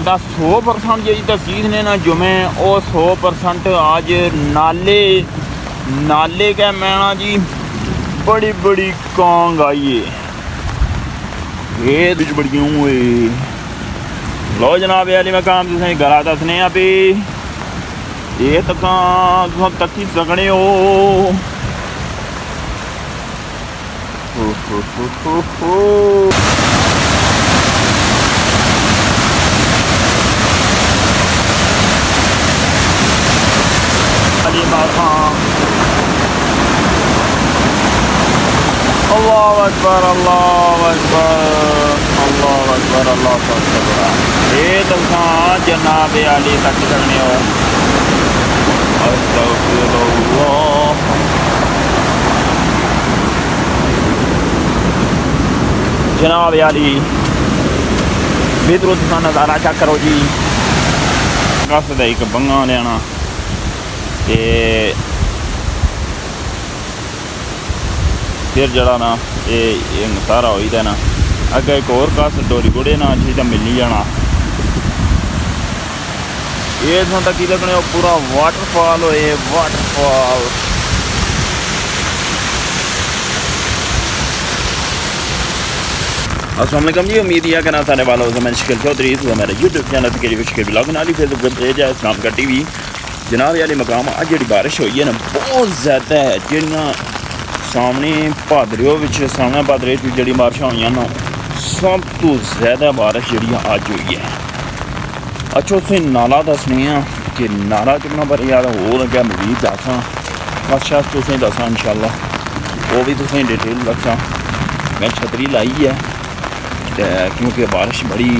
100% जी तस्दीक ने ना जुमे और 100% आज नाले का मैना जी बड़ी बड़ी कांग आई है ये बिच बड़ियां हुए लो जनाब अली मकाम तुसें गला दसने भी ये तक तकी सकने हो अल्लाह अकबर अल्लाह अकबर अल्लाह अकबर अल्लाह अकबर ये तुसा जनाब अली तक सकने हो अस्तगफिरुल्लाह जनाब अली फिर तुसा नज़ारा चेक करो जी कस का एक बंगा लेना ते फिर जरा ना ये सारा हो ही ना अगर एक और कस डोरी गुड़े ना अच्छी तो मिल नहीं जाना ये तुम तक लगने पूरा वाटरफॉल होए वाटरफॉल अस्सलाम वालेकुम जी उम्मीद है कि ना सारे वालों से मैं शकील चौधरी हुआ मेरा यूट्यूब चैनल के शकील ब्लॉग नाली फेसबुक पेज है इस्लाम का टीवी जनाब वाले मकाम अज जी बारिश हुई है ना बहुत ज़्यादा है जिहड़ियां सामने भादरे सामने भादरे जी बारिश हुई ना सब तो ज़्यादा बारिश जी अज हुई है अच्छा उत्थे नाला दसने कि नाला कितना पर यार होर अगर मजीद दसा अच्छा तुसें दसा इंशाल्लाह वो भी तुसें डिटेल दसा मैं छतरी लाई है क्योंकि बारिश बड़ी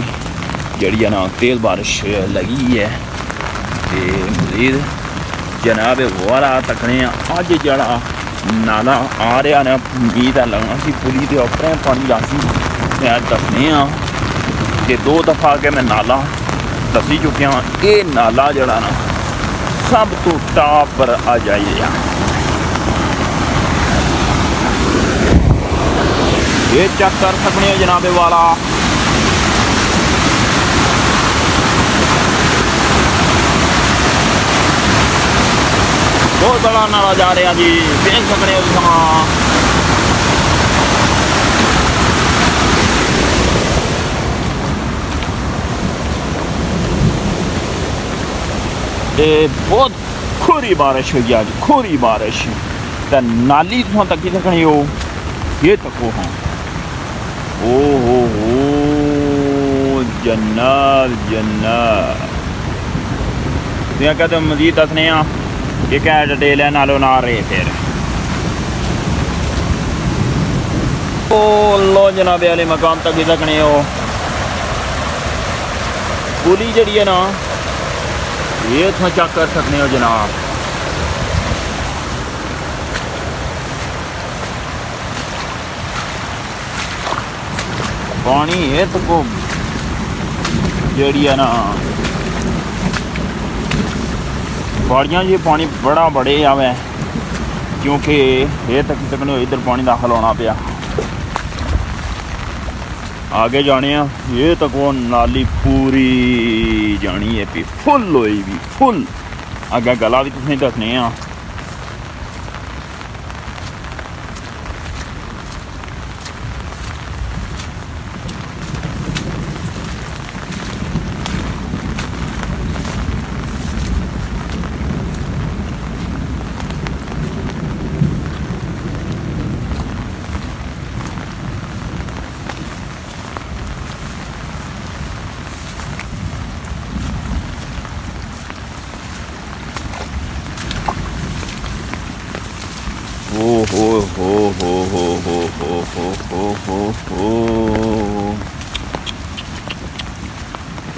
जी ना तेज़ बारिश लगी है तो मजीद जनाब वारा तकने अज जरा नाला आ रहा ना उम्मीद है लगना सी पुली के उपर पानी लासी मैं दसने कि 2 दफ़ा के मैं नाला दसी चुकिया ये नाला जड़ा ना सब तो टॉप पर आ जाइए ये चेक कर सकते हो जनाब वाला बहुत बड़ा नाला जा रहा जी देख सकते हो बहुत खोरी बारिश हुई आज खोरी बारिश तो नाली तुम तकी सकनी हो ये तको हाँ ओ हो जन्नत जन्नत तुम कहते मजीद दसने कि क्या डिटेल है नालो ना रहे फिर ओ लो जनाब वाले मकाम तक ही सकने हो पुली जी है ना ये इतना चेक कर सकते हो जनाब पानी है तो को जी है ना बाड़ियाँ जी पानी बड़ा बड़े आवे क्योंकि ये तक नहीं इधर पानी दाखिल होना पाया आगे जाने ये तक वो नाली पूरी जानी है भी फुल होई भी फुल अगर गला भी तुसें दसने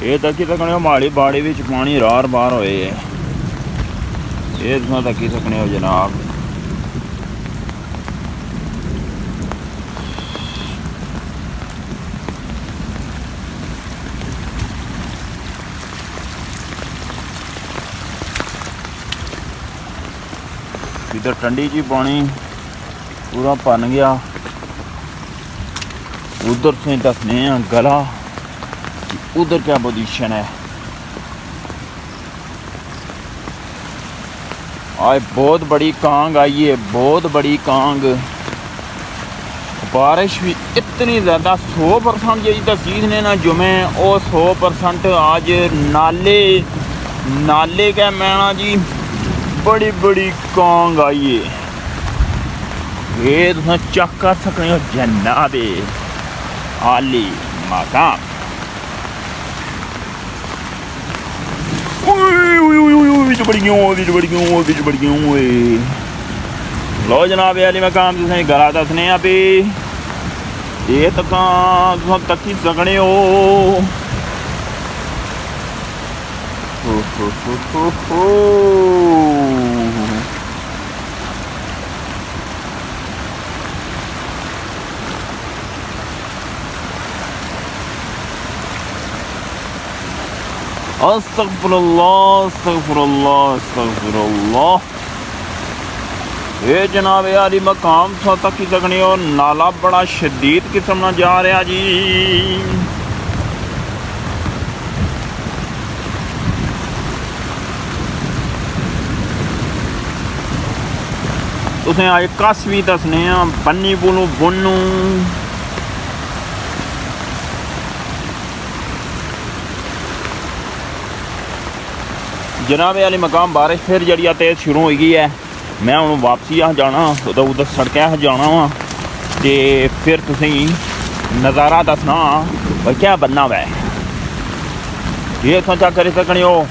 ये तकी सकने हो माड़ी बाड़ी विच पानी रार बार होए ये तुम तकी सकने हो जनाब इधर ठंडी जी पानी पूरा भन गया उधर से दसने गला उधर क्या पोजीशन है। आज बहुत बड़ी कांग आई है, बहुत बड़ी कांग। बारिश भी इतनी ज़्यादा 100% जी तसीद ने ना जुमे और 100% आज नाले का मैना जी बड़ी बड़ी कांग आई है। ये तुम चेक कर सकते हो जनाबे आली मकाम। लो जनाब अली मकाम तुसें गला दसने भी ये तुम तक्की सकने हो। अस्तगफिरुल्लाह अस्तगफिरुल्लाह अस्तगफिरुल्लाह। ये जनाब यारी मकाम तक ही सकने हो। नाला बड़ा शदीद किस्म ना जा रहा जी। तुसें अज कस भी दसने बन्नी बोलो बोनू। जनाब अली मकाम बारिश फिर जड़ी तेज शुरू हो गई है। मैं हूँ वापसी आ जाना उधर सड़कें जाना वा तो फिर तुसें नज़ारा दसना भाई क्या बनना वै। ये इत्थों चेक करी सकने हो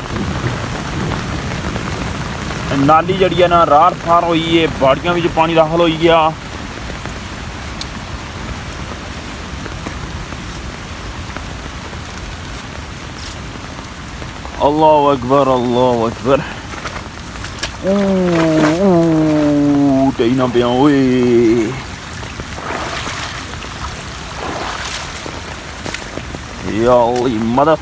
नाली जड़ी है ना रार फार हुई है, बाड़ियां में पानी दाखल हो गया। अल्लाह अकबर अल्लाह अकबर। टई ना पिया ओए मदद।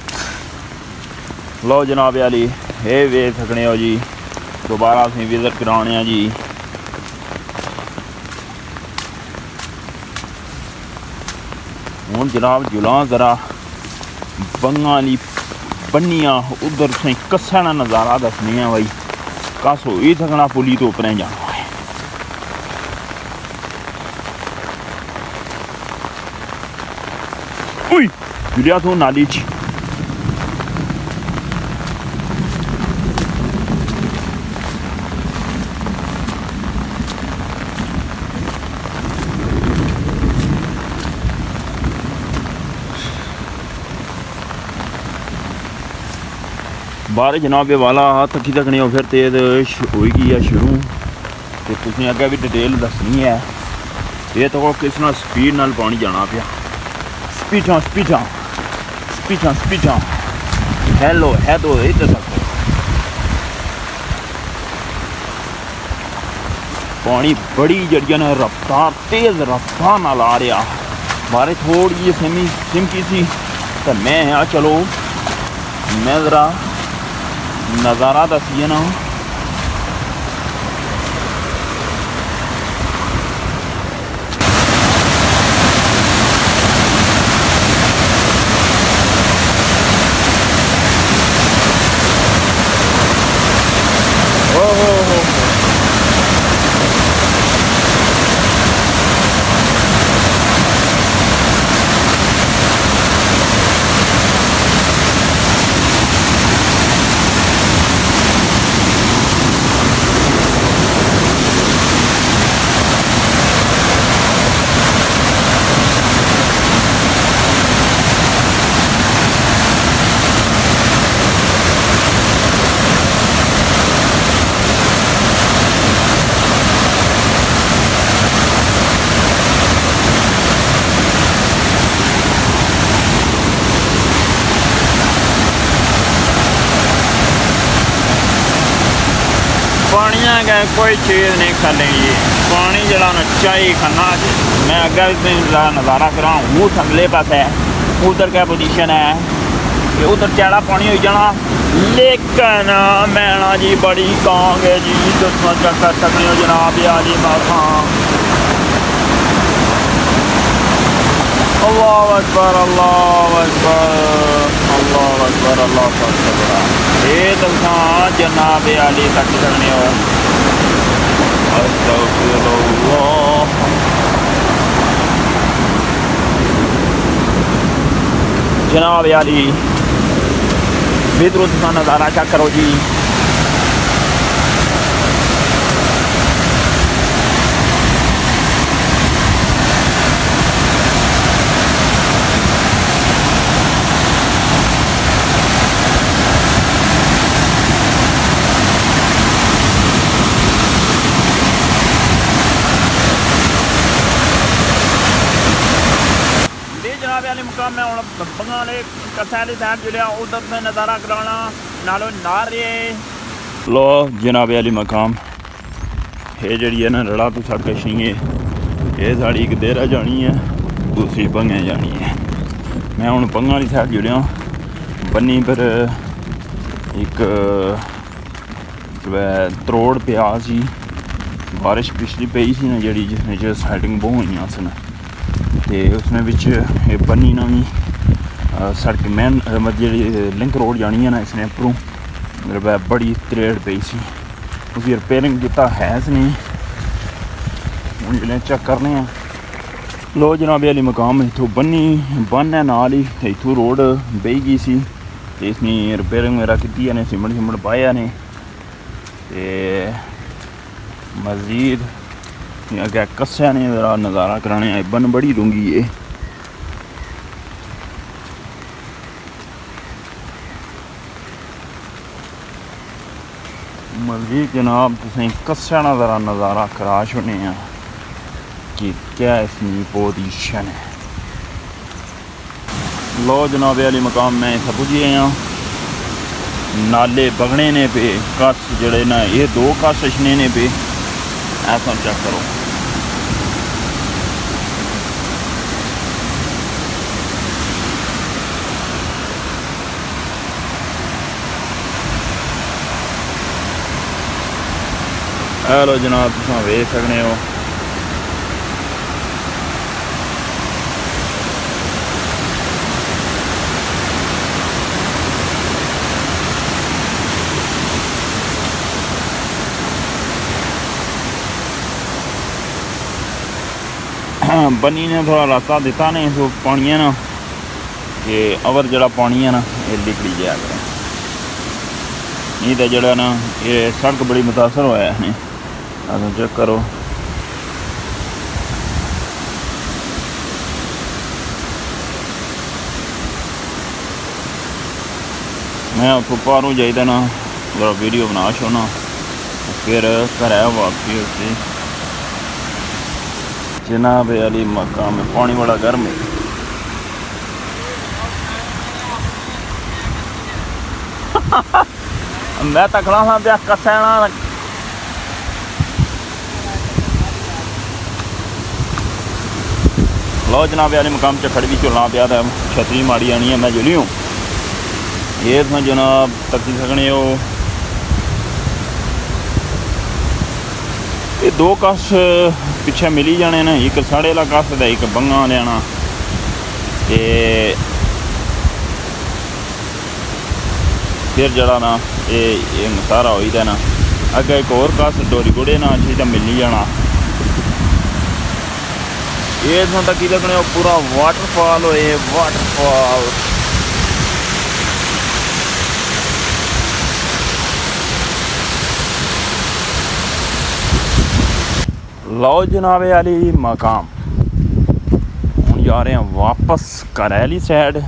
लो जनाब अली ये वेख सकने हो जी दोबारा असीं विजिट कराने जी। हुण जनाब जुला जरा बंगा वाली बन्निया उधर से कस्सा ना नज़ारा दसनी है भाई। कस हो ही सकना पुली तो उपरें जाना है। उई जुलिया तू नाली च बारिश जनाबे वाला तकी तक नहीं हो फिर तेज होगी है शुरू। तो तुसें अगे भी डिटेल दसनी है। ये तो किस ना स्पीड नाल पानी जाना पिया। स्पीडा स्पीडा स्पीडा स्पीडा हेलो है तो इधर तक पानी बड़ी जड़िया ने रफ्तार तेज रफ्तार नाल आ रहा। बारिश थोड़ी जी सिमकी सी तो मैं चलो मैं ज़रा नज़ारा दसिए ना। पानिया गए कोई चीज़ नहीं खानी। पानी जरा चाय खाना। मैं अगर नज़ारा करा वो अगले पास है उधर क्या पोजीशन है कि उधर चैड़ा पानी हो जाना। लेकिन मैना जी बड़ी कांग है जी। दसना चेक कर सकते हो जनाब यारी माथा। अल्लाह अकबर अल्लाह अकबर अल्लाह अकबर अल्लाह अकबर ये तुसा जनाब अली तक सकने हो अस्तगफिरुल्लाह जनाब अली इधरों तुसा नज़ारा चेक करो जी मुकाम में हूँ बंगाले कसैली साहब जुड़िया उधर में नज़ारा कराना नालो नारे लो जनाब अली मकाम ये जड़ी है ना रड़ा तो सड़ कशी है ये साड़ी एक देरा जानी है दूसरी भंगे जानी है मैं हूँ भंगाली साहब जुड़िया बन्नी पर एक त्रोड़ पिया सी बारिश पिछली पई सी ना जी जिसने साइडिंग बहुत हुई सन तो उसने बिच बनी ना भी सड़क मैन मतलब जी लिंक रोड जानी है ना इसने उपरों मतलब बड़ी त्रेड़ पई सी उसकी रिपेयरिंग किता है नहीं हूँ जिन्हें चेक करने लो जनाब अली मकाम इतों बनी बन है नाल ही इतों रोड बही गई सी इसने रिपेयरिंग वगैरह की ने सीमेंट सीमेंट पाया ने मजीद अगर कस्या ने मेरा नज़ारा कराने आए बन बड़ी डूंगी है मजीद जनाब तुसें कस्या नज़ारा करा छुड़ने कि क्या इसकी पोजीशन है लो जनाब अली मकाम में इत्थे पुज्जी गए नाले बगने ने पे कस जड़े ना ये दो कस छने ने पे ऐसा चेक करो हेलो जनाब तुम वेख सकते हो बनी ने थोड़ा रास्ता दिता नहीं तो पानी है ना कि अवर जड़ा पानी है ना ये निकली जाया करें नहीं तो जड़ा ना ये सड़क बड़ी मुतासर होया है अगर चेक करो मैं उत्थों पारों जाइदा ना जरा वीडियो बना छोड़ना फिर घर वापसी उसकी जनाब अली मकाम में पानी बड़ा गर्म है मैं तकड़ा सा ब्याह कसैना लो जनाब अली मकाम च खड़ी भी चुलना पिया था छतरी माड़ी आनी है मैं जुली हूँ ये तुम जनाब तकी सकने हो ये दो कस पिछे मिली जाने ना एक साढ़े ला कस का एक बंगा लेना ते फिर जड़ा ना ये सारा हो ही ना अगर एक और कस डोरी गुड़े ना अच्छी तो मिली जाना ये तुम तक लगने पूरा वाटरफॉल होए वाटरफॉल लो जनाब अली मकाम हूँ जा रहे हैं वापस करैली साइड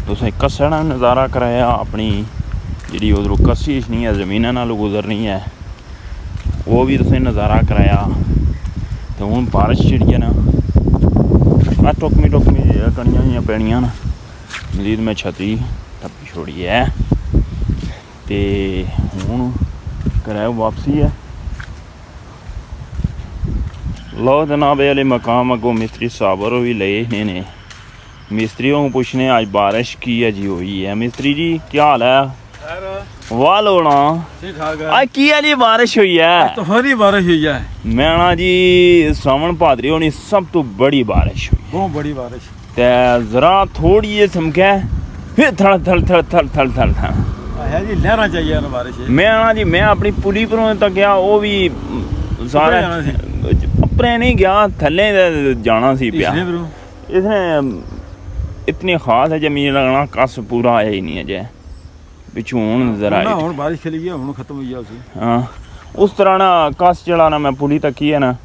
तुसें कसना नज़ारा कराया अपनी जी उधरों कशिश नहीं है ज़मीना नाल गुजरनी है वो भी तुसें नज़ारा कराया तो हूँ बारिश जी ना टुकमी कणियां ही पैनियां न मजीद मैं छतरी टप्पी छोड़ी है तो हूँ कराया वापसी है लो जनाब अली मकाम अगों मिस्त्री साबर भी ले ने मिस्त्रियों को पूछने आज बारिश की है जी हुई है मिस्त्री जी क्या हाल है वाह लोना आज की है जी बारिश हुई है तो हरी बारिश हुई है मैं ना जी सावन भादरी होनी सब तो बड़ी बारिश हुई बहुत बड़ी बारिश ते जरा थोड़ी ये समके फिर थल थल थल थल थल थल था है जी लहरा चाहिए ना बारिश मैं आना जी मैं अपनी पुली पर तक गया वो भी सारा अपने नहीं गया थले जाना सी पिया इसने इतनी खास है जमीन लगना कस पूरा आया ही नहीं है जे पिछू हूँ जरा हुण बारिश खली गई हुण खत्म हुई है हाँ उस तरह ना कस चढ़ाना मैं पुली तक ही है ना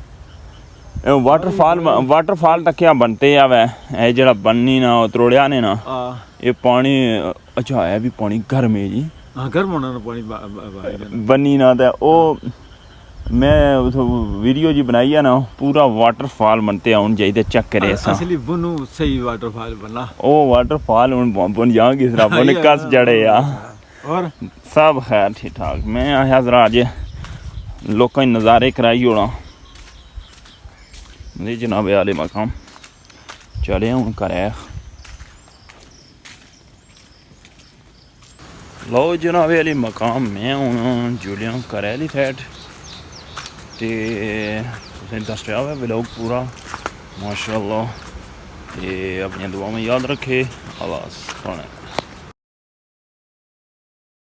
वाटरफॉल तक क्या बनते आ वै ये जरा बन्नी ना त्रोड़िया ने ना ये पानी अच्छा है भी पानी गर्म है जी हाँ गर्म होना ना पानी बन्नी ना तो ओ मैं वीडियो जी बनाई है ना पूरा वाटरफॉल बनते आउन चाहिए चेक करे असली बुनु सही वाटरफॉल बना ओ वाटरफॉल हुन बन जाऊं किस तरह बन कस जड़े या और सब खैर ठीक ठाक मैं आया जरा अज लोकां नज़ारे कराई होना जी जनाब आले मकाम चले हूँ घर लो जनाब अली मकाम मैं हूँ जुड़िया घर आली साइड ते तुसें दस्सेआ हुआ व्लॉग पूरा माशाअल्लाह ते अपनी दुआवां याद रखे आवाज़